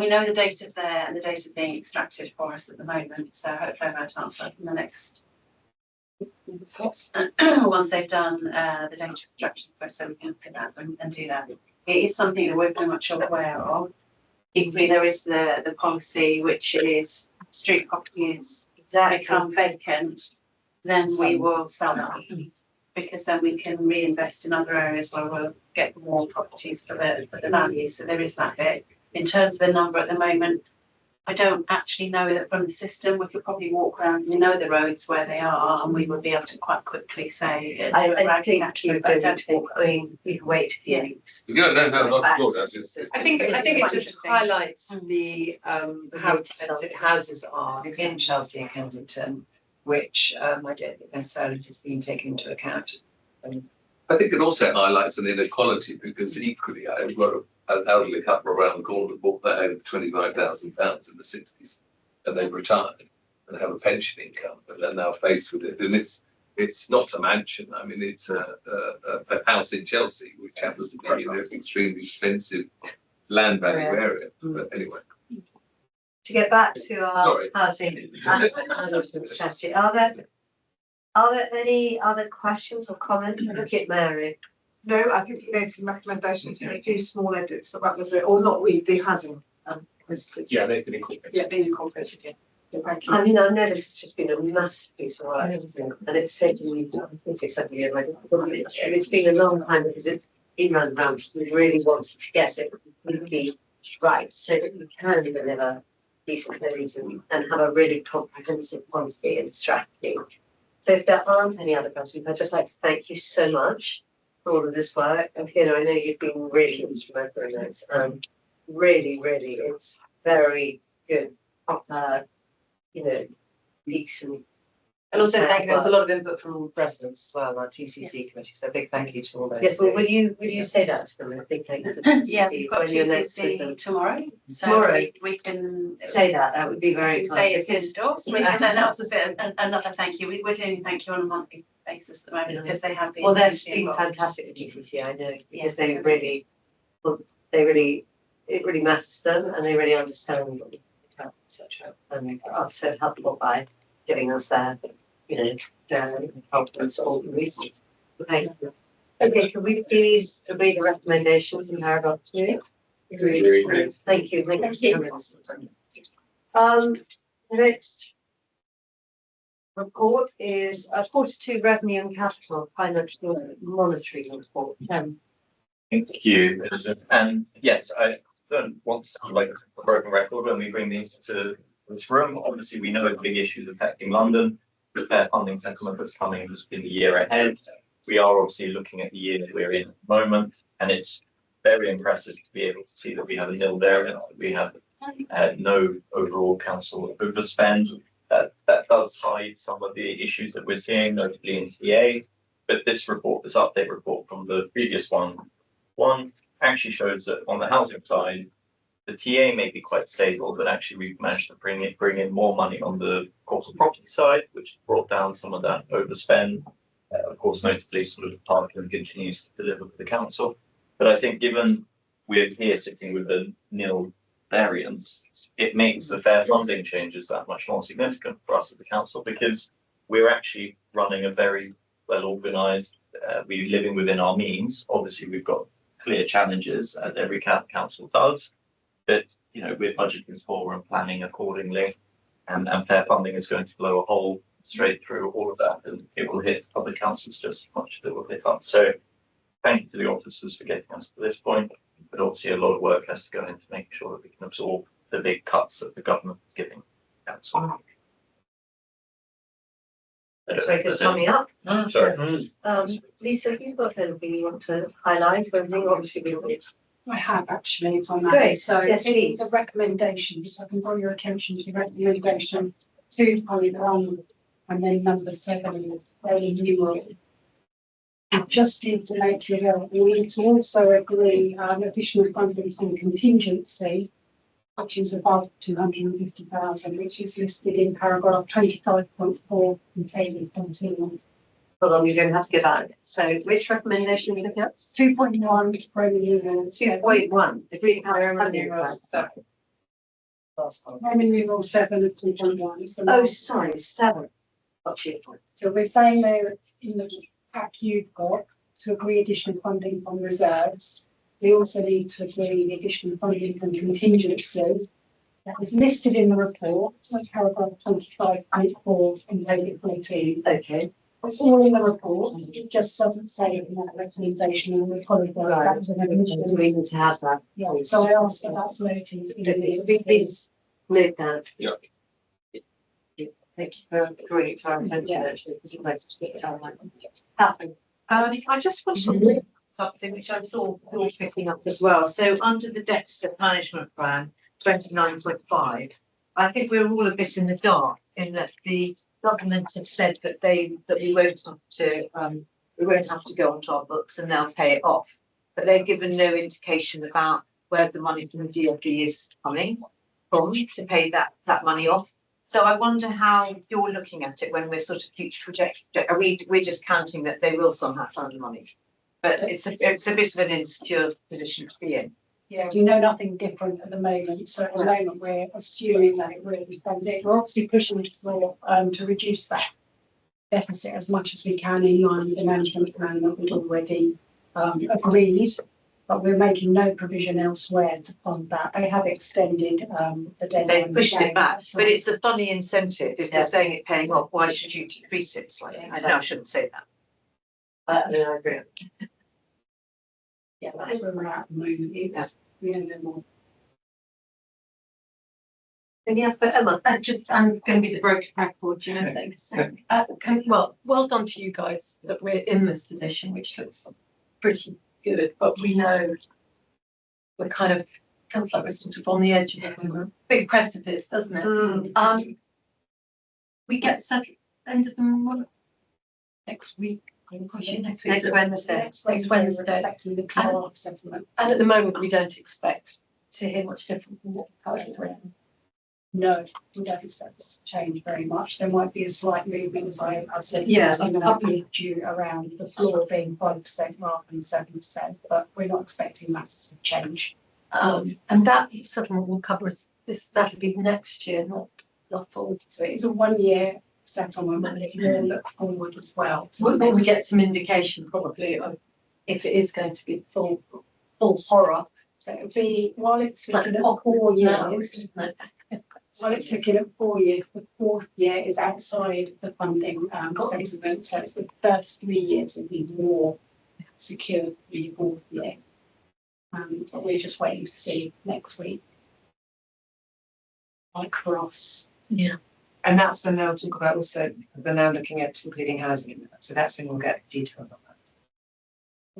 know the data's there and the data's being extracted for us at the moment. So hopefully I'll have to answer in the next once they've done the data extraction first, so we can look at that and do that. It is something that we're very much aware of. Equally, there is the policy which is street properties become vacant, then we will sell them, because then we can reinvest in other areas where we'll get more properties for the value. So there is that bit. In terms of the number at the moment, I don't actually know that from the system. We could probably walk around, we know the roads where they are, and we would be able to quite quickly say. I think you don't, I mean, we can wait a few weeks. Yeah, no, not at all. That's just. I think it just interesting. highlights the how expensive houses are in Chelsea and Kensington, which I don't think necessarily has been taken into account. I think it also highlights an inequality because equally I've got an elderly couple around the corner that bought their home for £25,000 in the 60s and they've retired and have a pension income, but they're now faced with it. And it's not a mansion. I mean, it's a house in Chelsea, which happens to be in an extremely expensive land value area. But anyway. To get back to our Sorry. housing management strategy, are there any other questions or comments? Look at Mary. No, I think we made some recommendations for a few small edits, but that was it, or not we, the housing. Yeah, they've been incorporated. Yeah, being incorporated, yeah. So thank you. I mean, I know this has just been a massive piece of work, and it's taken me, I think, 6-7 years. And it's been a long time because it's been run around because we really wanted to get it completely right so that we can deliver decent homes and have a really comprehensive policy and strategy. So if there aren't any other questions, I'd just like to thank you so much for all of this work. And Fiona, I know you've been really instrumental in this. Really, it's very good, proper, decent. And also thank you, there was a lot of input from residents as well, our TCC committee, so big thank you to all those. Yes, well, will you say that to them? I think thank you to the Yeah, TCC we've got when you're next with them. TCC tomorrow. So Tomorrow. we can Say that would be very kind. say it's because- endorsed. We can announce a bit another thank you. We're doing thank you on a monthly basis at the moment because they have been. Well, they've hugely been involved. fantastic at GCC, I know, because it really matters to them and they really understand what we have, etc. And are so helpful by giving us their, confidence for all the reasons. Okay. Okay, can we please read the recommendations in paragraph 2? Agreed. Thank you. Thank you. The next report is quarter 2 revenue and capital financial monitoring report. Thank you, Elizabeth. And yes, I don't want to sound like a broken record when we bring these to this room. Obviously, we know the big issues affecting London, the fair funding settlement that's coming in the year ahead. We are obviously looking at the year that we're in at the moment, and it's very impressive to be able to see that we have a nil variance, that we have no overall council overspend. That does hide some of the issues that we're seeing, notably in TA. But this report, this update report from the previous one actually shows that on the housing side, the TA may be quite stable, but actually we've managed to bring in more money on the corporate property side, which brought down some of that overspend. Of course, notably, sort of Parkland continues to deliver for the council. But I think given we're here sitting with a nil variance, it makes the fair funding changes that much more significant for us as the council because we're actually running a very well organised, we're living within our means. Obviously, we've got clear challenges as every council does, but we're budgeting for and planning accordingly, and fair funding is going to blow a hole straight through all of that, and it will hit other councils just as much as it will hit us. So thank you to the officers for getting us to this point, but obviously a lot of work has to go into making sure that we can absorb the big cuts that the government is giving council. That's very good summing up. Sorry. Lisa, have you got anything you want to highlight? Obviously, we will. I have actually, if I may. Great. So Yes, in please. the recommendations, I can draw your attention to recommendation 2.1 and then number 7 is very numeral. I just need to make you aware, we need to also agree additional funding from contingency, which is above 250,000, which is listed in paragraph 25.4 and table 14. Hold on, you're going to have to get out. So which recommendation are we looking at? 2.1 Roman numeral 2.1. If we can Roman numeral 7 of 2.1. is the Oh, last. sorry, 7. Got you. So we're saying there in the pack you've got to agree additional funding from reserves. We also need to agree the additional funding from contingency. That is listed in the report, so paragraph 25.4 and table 14. Okay. It's all in the report, it just doesn't say it in that recommendation and we probably go back to the So we need to have that. Yeah, so I asked that that's noted in the. Move that. Yeah. Thank you for drawing it to our attention, actually, because it makes us get time. Catherine. I just want to say something which I saw you're picking up as well. So under the deficit management plan, 29.5, I think we're all a bit in the dark in that the government have said that we won't have to go onto our books and they'll pay it off. But they've given no indication about where the money from the DfE is coming from to pay that money off. So I wonder how you're looking at it when we're sort of future project. We're just counting that they will somehow find the money, but it's a bit of an insecure position to be in. Yeah, we know nothing different at the moment, so at the moment we're assuming that it really depends. We're obviously pushing for to reduce that deficit as much as we can in line with the management plan that we'd already agreed, but we're making no provision elsewhere to fund that. They have extended the deadline. They've pushed it back, but it's a funny incentive. If they're saying it paying off, why should you decrease it slightly? I know I shouldn't say that. I agree. Yeah, that's where we're at the moment. We don't know more. Yeah, but Emma, I'm going to be the broken record, you know, saying, well done to you guys that we're in this position, which looks pretty good, but we know we're kind of, feels like we're sort of on the edge of a big precipice, doesn't it? We get settled end of the month next week. Next Wednesday. Next Wednesday. Expecting the car settlement. And at the moment, we don't expect to hear much different from what we've written. No, we don't expect this to change very much. There might be a slight movement, as I said. Yeah, I'm going to update you around the floor being 5% rather than 7%, but we're not expecting massive change. And that settlement will cover us that'll be next year, not the full. So it's a 1 year settlement, and if you look forward as well. We'll maybe get some indication probably of if it is going to be full horror. So it'll be, while it's looking at 4 years, while it's looking at 4 years, the fourth year is outside the funding settlement. So it's the first 3 years will be more secure than the fourth year. But we're just waiting to see next week. Across. Yeah. And that's when they'll talk about also, they're now looking at including housing. So that's when we'll get details on that.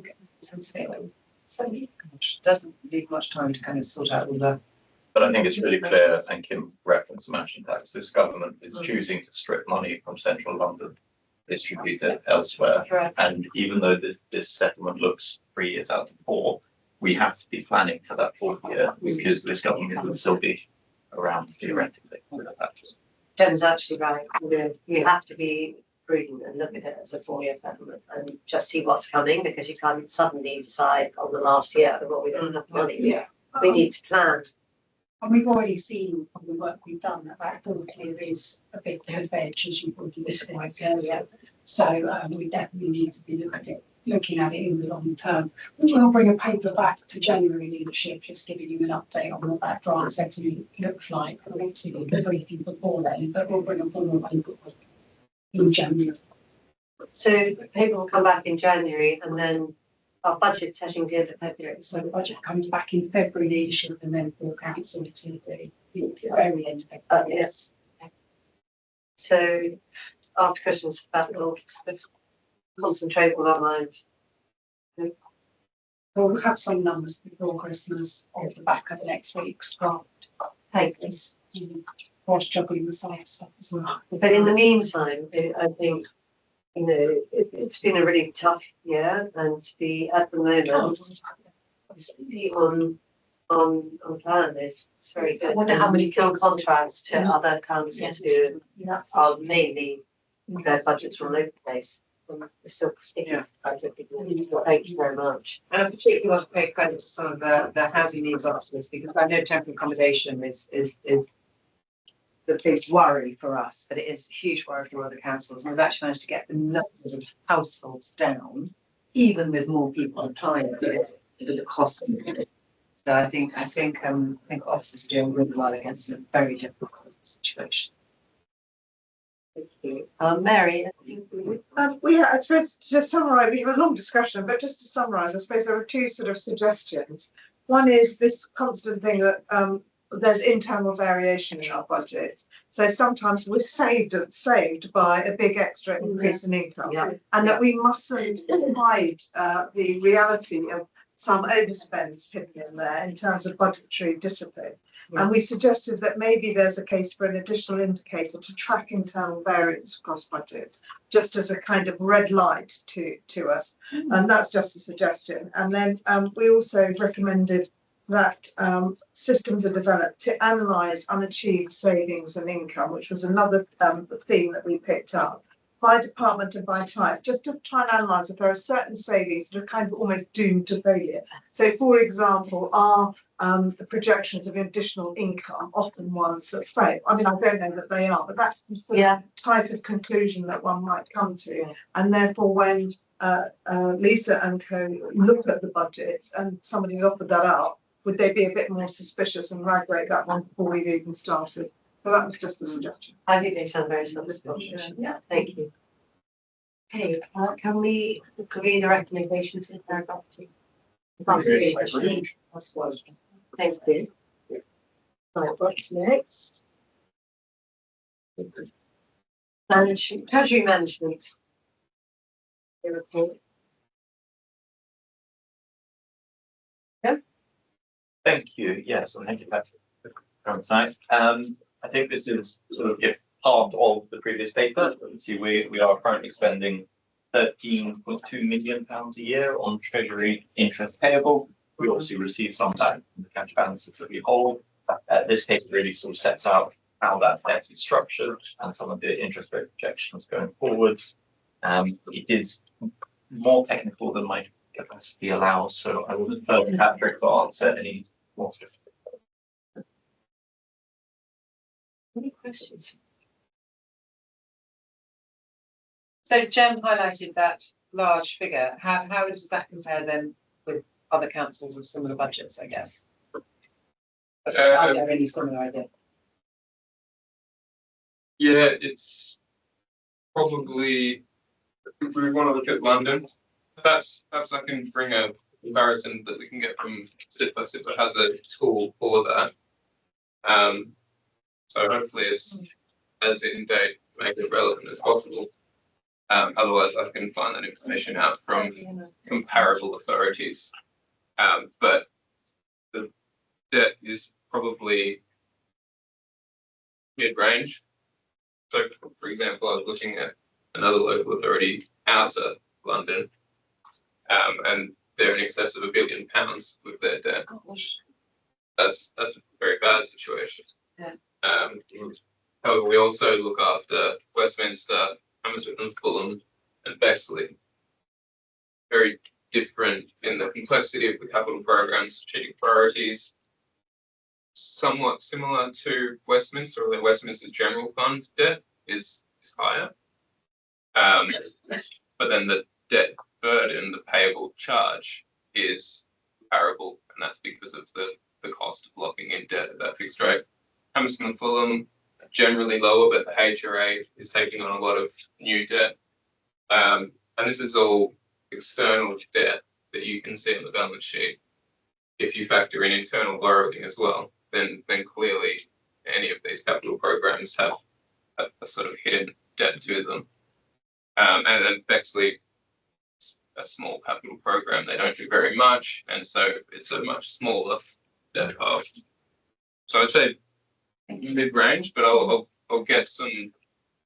Okay. So it doesn't leave much time to kind of sort out all that. But I think it's really clear, and Kim referenced the mansion tax, this government is choosing to strip money from central London, distribute it elsewhere. Right. And even though this settlement looks 3 years out of 4, we have to be planning for that fourth year because this government will still be around theoretically. Jen's actually right. You have to be prudent and look at it as a 4-year settlement and just see what's coming, because you can't suddenly decide on the last year, well, we don't have money. Yeah. We need to plan. And we've already seen from the work we've done that that fourth year is a big hedge, as you've already described earlier. So we definitely need to be looking at it in the long term. We'll bring a paper back to January leadership, just giving you an update on what that grant settlement looks like. We'll obviously do the briefing before then, but we'll bring a formal paper in January. So people will come back in January, and then our budget settings the end of February. So the budget comes back in February leadership, and then full council to the very end of February. Yes. So after Christmas, that will concentrate on our minds. We'll have some numbers before Christmas off the back of next week's draft papers. Whilst juggling the science stuff as well. But in the meantime, I think, you know, it's been a really tough year, and to be at the moment on plan is very good. I wonder how many in contrast to other councils who are mainly their budgets are all over the place. We're still thinking of budget. Thank you very much. And I particularly want to pay credit to some of the housing needs officers, because I know temporary accommodation is the big worry for us, but it is a huge worry for other councils. And we've actually managed to get the numbers of households down, even with more people applying for the cost of it. So I think officers are doing really well against a very difficult situation. Thank you. Mary, I suppose to summarise, we have a long discussion, but just to summarise, I suppose there are two sort of suggestions. One is this constant thing that there's internal variation in our budget. So sometimes we're saved by a big extra increase in income, and that we mustn't hide the reality of some overspends hidden in there in terms of budgetary discipline. And we suggested that maybe there's a case for an additional indicator to track internal variance across budgets, just as a kind of red light to us. And that's just a suggestion. And then we also recommended that systems are developed to analyse unachieved savings and income, which was another theme that we picked up, by department and by type, just to try and analyse if there are certain savings that are kind of almost doomed to failure. So, for example, are the projections of additional income often ones that fail? I mean, I don't know that they are, but that's the sort of type of conclusion that one might come to. And therefore, when Lisa and co look at the budgets and somebody's offered that up, would they be a bit more suspicious and rag-rate that one before we've even started? So that was just a suggestion. I think they sound very sensible. Yeah, thank you. Okay, can we agree the recommendations in paragraph 2? Thank you. Right, what's next? Treasury management. Your report. Thank you. Yes, and thank you, Patrick, for the current time. I think this is sort of part of the previous paper. You see, we are currently spending £13.2 million a year on treasury interest payable. We obviously receive some back from the cash balances that we hold. This paper really sort of sets out how that debt is structured and some of the interest rate projections going forwards. It is more technical than my capacity allows, so I will defer to Patrick to answer any more specific. Any questions? So Jem highlighted that large figure. How does that compare then with other councils of similar budgets, I guess? Are there any similar idea? Yeah, it's probably, if we want to look at London, perhaps I can bring a comparison that we can get from SIPA. SIPA has a tool for that. So hopefully it's as in date, make it relevant as possible. Otherwise I can find that information out from comparable authorities. But the debt is probably mid-range. So for example, I was looking at another local authority outer London, and they're in excess of £1 billion with their debt. That's a very bad situation. However, we also look after Westminster, Hammersmith and Fulham and Bexley. Very different in the complexity of the capital programs, strategic priorities. Somewhat similar to Westminster, although Westminster's general fund debt is higher. But then the debt burden, the payable charge, is comparable, and that's because of the cost of locking in debt at that fixed rate. Hammersmith and Fulham generally lower, but the HRA is taking on a lot of new debt. And this is all external debt that you can see on the balance sheet. If you factor in internal borrowing as well, then clearly any of these capital programs have a sort of hidden debt to them. And then Bexley, a small capital program, they don't do very much, and so it's a much smaller debt pile. So I'd say mid-range, but I'll get some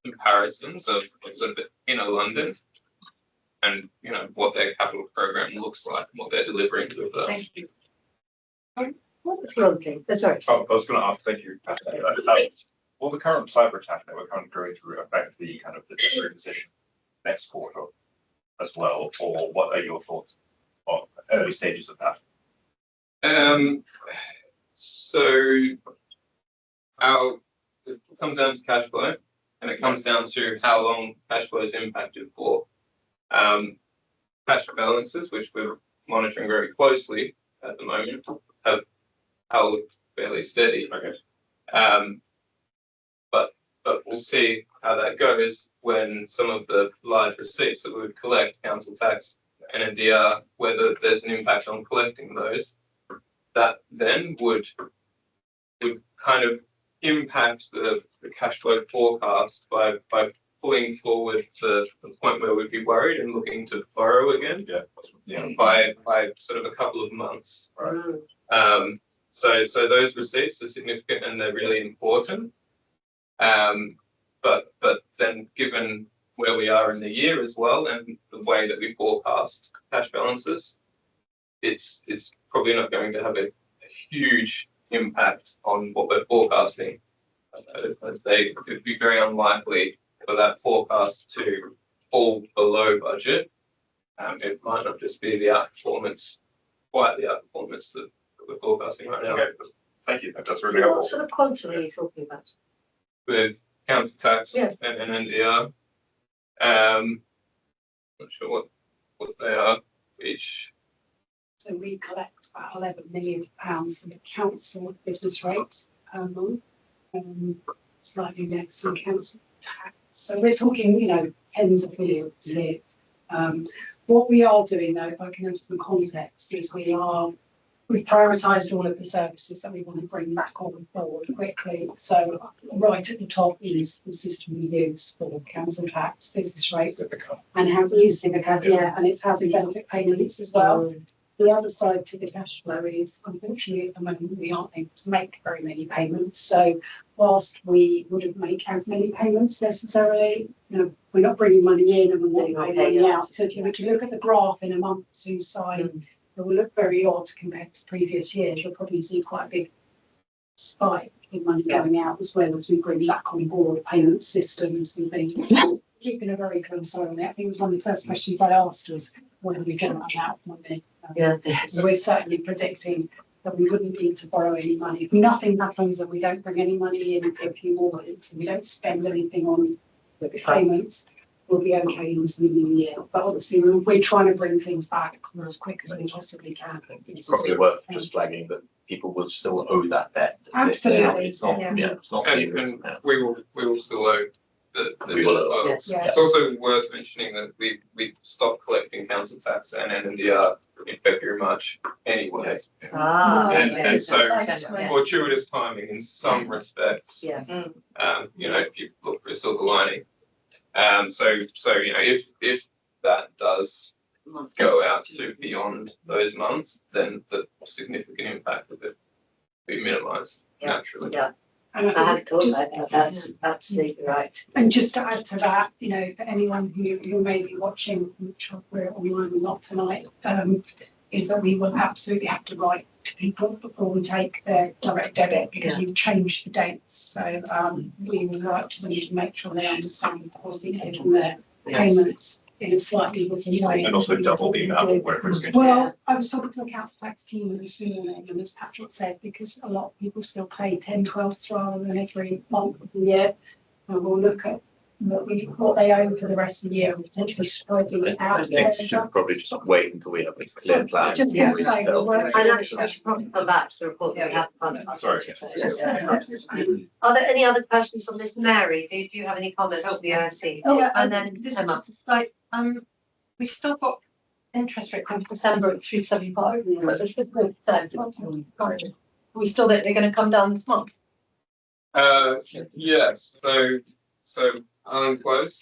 comparisons of sort of inner London and what their capital program looks like and what they're delivering to the. Thank you. What was your thing? Sorry. I was going to ask, thank you. Will the current cyber attack that we're currently going through affect the kind of the treasury position next quarter as well, or what are your thoughts on early stages of that? So it comes down to cash flow, and it comes down to how long cash flow is impacted for. Cash balances, which we're monitoring very closely at the moment, have held fairly steady. Okay. But we'll see how that goes when some of the large receipts that we would collect, council tax, NMDR, whether there's an impact on collecting those, that then would would kind of impact the cash flow forecast by pulling forward the point where we'd be worried and looking to borrow again. By sort of a couple of months. So those receipts are significant and they're really important. But then given where we are in the year as well and the way that we forecast cash balances, it's probably not going to have a huge impact on what we're forecasting. As it would be very unlikely for that forecast to fall below budget. It might not just be the outperformance, quite the outperformance that we're forecasting right now. Okay, thank you. That's really So helpful. what sort of quantum are you talking about? With council tax Yeah. and NDR. Not sure what they are each. So we collect about £11 million from the council business rates per month, slightly less than council tax. So we're talking, tens of millions here. What we are doing though, if I can add some context, is we've prioritised all of the services that we want to bring back on board quickly. So right at the top is the system we use for council tax, business rates, and housing Civica, and it's housing benefit payments as well. The other side to the cash flow is, unfortunately, at the moment, we aren't able to make very many payments. So whilst we wouldn't make as many payments necessarily, we're not bringing money in and we're not paying money out. So if you were to look at the graph in a month or two's time, it will look very odd compared to previous years. You'll probably see quite a big spike in money going out as well as we bring back on board payment systems and things. Keeping a very close eye on it. I think it was one of the first questions I asked was, when are we going to run out of money? So we're certainly predicting that we wouldn't need to borrow any money. If nothing happens and we don't bring any money in for a few more months and we don't spend anything on the payments, we'll be okay into the new year. But obviously, we're trying to bring things back as quick as we possibly can. It's probably worth just flagging that people will still owe that debt. Absolutely. It's not, it's not. And we will still owe the We will debt as well. Yes. It's also worth mentioning that we stopped collecting council tax and NDR in February, March anyway. And so fortuitous timing in some respects. Yes. If you look for a silver lining. So if that does go out to beyond those months, then the significant impact of it will be minimised naturally. Yeah. And I had thought just- about that. That's absolutely right. And just to add to that, for anyone who may be watching, which we're online or not tonight, is that we will absolutely have to write to people before we take their direct debit because we've changed the dates. So we will write to them to make sure they understand before we take their payments in a slightly different way. And also double the amount of whatever it's going to be. Well, I was talking to the council tax team this morning, and as Patrick said, because a lot of people still pay 10/12 rather than every month of the year, and we'll look at what they owe for the rest of the year and potentially spreading it out. I think we should probably just wait until we have a clear plan. Just before we say, tell. well, And actually, we should probably come back to the report that we have funded. Sorry. Are there any other questions from this? Mary, do you have any comments on the OSC? And then This is Emma. just a slight, we've still got interest rates in December at 3.75, but there's the good Are we still think they're going to come down this month? Yes, so Close,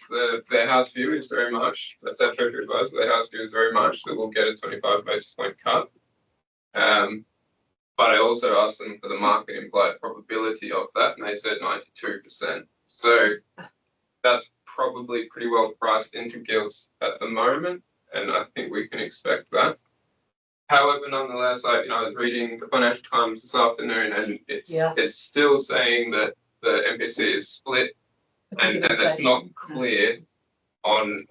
their house view is very much, that's their treasury advisor, their house view is very much that we'll get a 25 basis point cut. But I also asked them for the market implied probability of that, and they said 92%. So that's probably pretty well priced into gilts at the moment, and I think we can expect that. However, nonetheless, I was reading the Financial Times this afternoon, and it's still saying that the MPC is split, and it's not clear on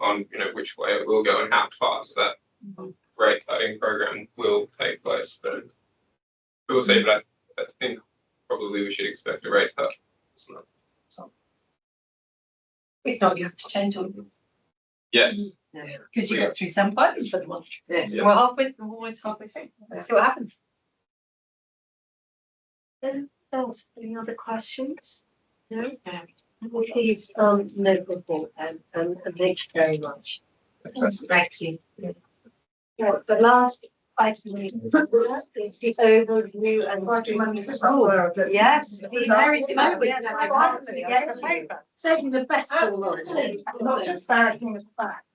which way it will go and how fast that rate cutting program will take place. So we'll see, but I think probably we should expect a rate cut. If not, you have to change on. Yes. Because you got 3.75 instead of 1. Yes. So we're almost halfway through. Let's see what happens. Thanks. Any other questions? No? Please, no report and thank you very much. Thank you. Well, the last Item is the overview and yes, Very slowly. yes, Saving the best till last. Not just barracking the fact.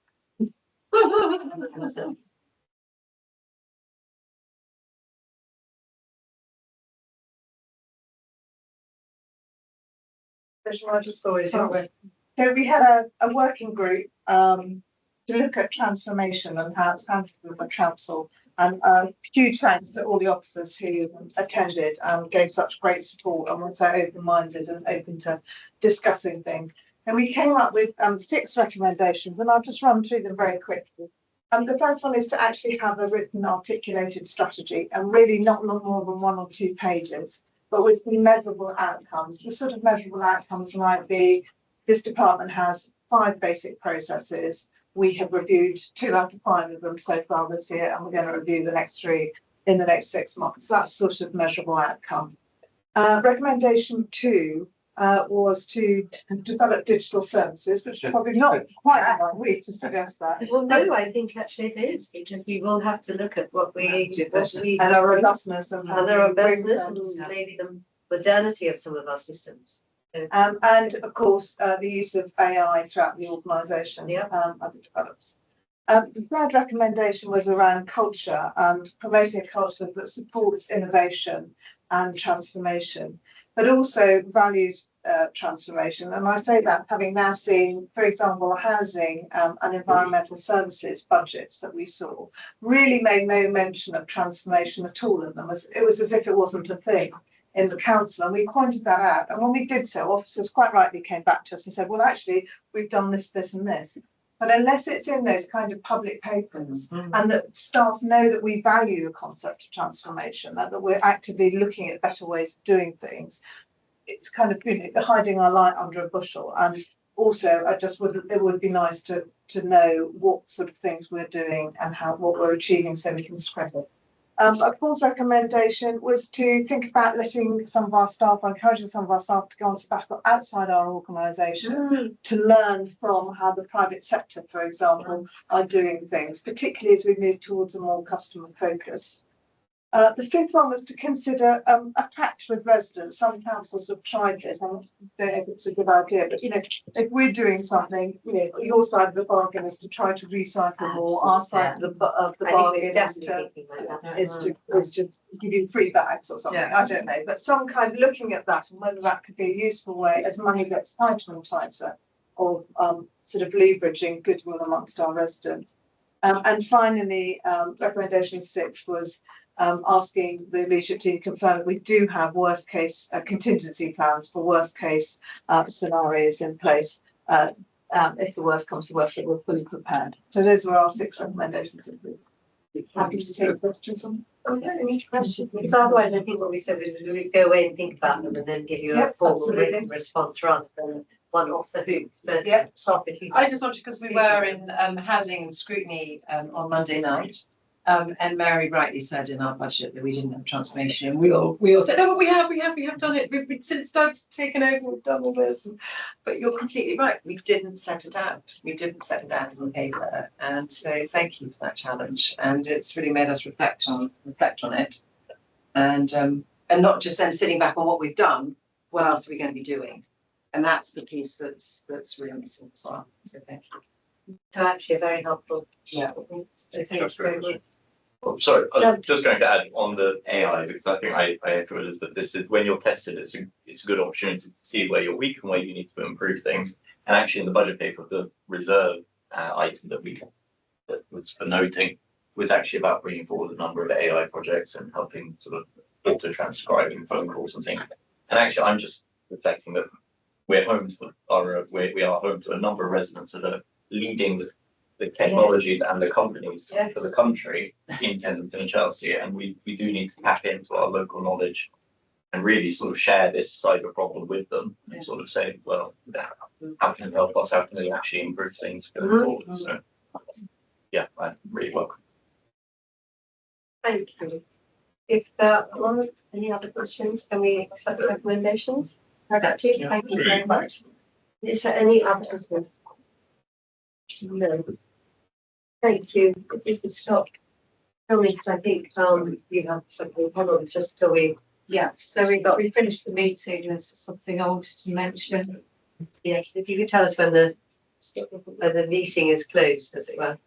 So we had a working group to look at transformation and how it's handled with the council. And huge thanks to all the officers who attended and gave such great support and were so open-minded and open to discussing things. And we came up with 6 recommendations, and I'll just run through them very quickly. The first one is to actually have a written, articulated strategy, and really not more than 1 or 2 pages, but with some measurable outcomes. The sort of measurable outcomes might be this department has 5 basic processes. We have reviewed 2 out of 5 of them so far this year, and we're going to review the next 3 in the next 6 months. That's sort of measurable outcome. Recommendation 2 was to develop digital services, which is probably not quite our way to suggest that. well, no, I think actually it is, because we will have to look at what we And our robustness and and their robustness and maybe the modernity of some of our systems. and of course, the use of AI throughout the organisation as it develops. The third recommendation was around culture and promoting a culture that supports innovation and transformation, but also values transformation. And I say that having now seen, for example, housing and environmental services budgets that we saw really made no mention of transformation at all in them. It was as if it wasn't a thing in the council, and we pointed that out. And when we did so, officers quite rightly came back to us and said, well, actually, we've done this, this and this. But unless it's in those kind of public papers and that staff know that we value the concept of transformation, that we're actively looking at better ways of doing things, it's kind of, hiding our light under a bushel. And also, it would be nice to know what sort of things we're doing and what we're achieving so we can spread it. A fourth recommendation was to think about letting some of our staff, encouraging some of our staff to go on sabbatical outside our organisation to learn from how the private sector, for example, are doing things, particularly as we move towards a more customer focus. The fifth one was to consider a pact with residents. Some councils have tried this. I don't know if it's a good idea, but if we're doing something, your side of the bargain is to try to recycle more. Our side of the bargain is to give you free bags or something. I don't know, but some kind of looking at that and whether that could be a useful way as money gets tighter and tighter of sort of leveraging goodwill amongst our residents. And finally, recommendation 6 was asking the leadership team to confirm that we do have worst case contingency plans for worst case scenarios in place. If the worst comes to worst, that we're fully prepared. So those were our 6 recommendations. Happy to take questions on. Any questions? Because otherwise, I think what we said was we'd go away and think about them and then give you a formal written response rather than one off the hoop. But I just wanted, because we were in housing and scrutiny on Monday night. And Mary rightly said in our budget that we didn't have transformation, and we all said, no, but we have done it. We've since Doug's taken over, we've done all this. But you're completely right. We didn't set it out. We didn't set it out on paper. And so thank you for that challenge. And it's really made us reflect on it. And not just then sitting back on what we've done, what else are we going to be doing? And that's the piece that's really missing as well. So thank you. So actually very helpful. Yeah. So thank you very much. Oh, sorry, I was just going to add on the AI, because I think I echo it, is that this is when you're tested, it's a good opportunity to see where you're weak and where you need to improve things. And actually in the budget paper, the reserve item that was for noting was actually about bringing forward a number of AI projects and helping sort of auto transcribing phone calls and things. And actually I'm just reflecting that we're home to we are home to a number of residents that are leading the technologies and the companies for the country in Kensington and Chelsea, and we do need to tap into our local knowledge and really sort of share this cyber problem with them and sort of say, well, how can it help us? How can we actually improve things going forward? So yeah, I really welcome. Thank you. If there aren't any other questions, can we accept the recommendations? Thank you very much. Is there any other business? No. Thank you. If we could stop Only because I think, you have something, hold on, just till we, Yeah, so we finished the meeting, there's something I wanted to mention. yes, if you could tell us when the meeting is closed, as it were.